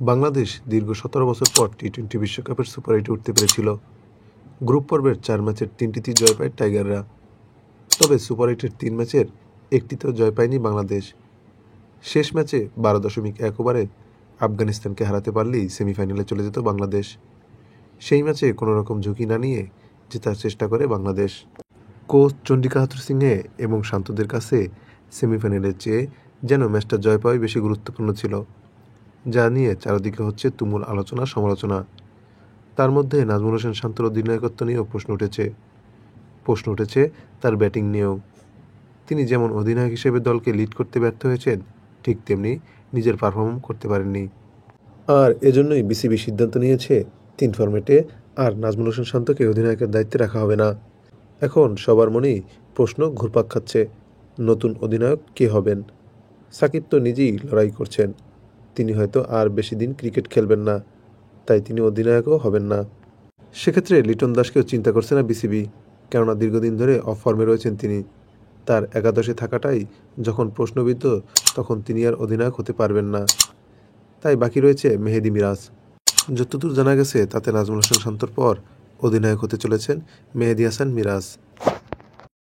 বাংলাদেশ দীর্ঘ ১৭ বছর পর টি-20 বিশ্বকাপের সুপার 8-এ উঠতে পেরেছিল। গ্রুপ পর্বের 4 ম্যাচের 3টিতেই জয় পায় টাইগাররা। তবে সুপার 8-এর 3 ম্যাচের একটিতেও জয় পায়নি বাংলাদেশ। শেষ ম্যাচে 12.1 ওভারে আফগানিস্তানকে হারাতে পারলেই সেমিফাইনালে চলে যেত বাংলাদেশ। সেই ম্যাচে কোনোরকম ঝুঁকি না নিয়ে জেতার চেষ্টা করে বাংলাদেশ। কোচ চন্ডিকা হাথুরুসিংহে এবং শান্তদের কাছে সেমিফাইনালের চেয়ে যেন ম্যাচটা জয় পাওয়াই বেশি গুরুত্বপূর্ণ ছিল, যা নিয়ে চারদিকে হচ্ছে তুমুল আলোচনা সমালোচনা। তার মধ্যে নাজমুল হোসেন শান্তর অধিনায়কত্ব নিয়েও প্রশ্ন উঠেছে তার ব্যাটিং নিয়েও। তিনি যেমন অধিনায়ক হিসেবে দলকে লিড করতে ব্যর্থ হয়েছেন, ঠিক তেমনি নিজের পারফর্ম করতে পারেননি। আর এজন্যই বিসিবি সিদ্ধান্ত নিয়েছে 3 ফরম্যাটে আর নাজমুল হোসেন শান্তকে অধিনায়কের দায়িত্বে রাখা হবে না। এখন সবার মনেই প্রশ্ন ঘুরপাক খাচ্ছে, নতুন অধিনায়ক কে হবেন। সাকিব তো নিজেই লড়াই করছেন, তিনি হয়তো আর বেশি দিন ক্রিকেট খেলবেন না, তাই তিনি অধিনায়কও হবেন না। সেক্ষেত্রে লিটন দাসকেও চিন্তা করছে না বিসিবি, কেননা দীর্ঘদিন ধরে অফ ফর্মে রয়েছেন তিনি। তার একাদশে থাকাটাই যখন প্রশ্নবিদ্ধ, তখন তিনি আর অধিনায়ক হতে পারবেন না। তাই বাকি রয়েছে মেহেদী মিরাজ। যতদূর জানা গেছে তাতে নাজমুল হোসেন শান্তর পর অধিনায়ক হতে চলেছেন মেহেদী হাসান মিরাজ।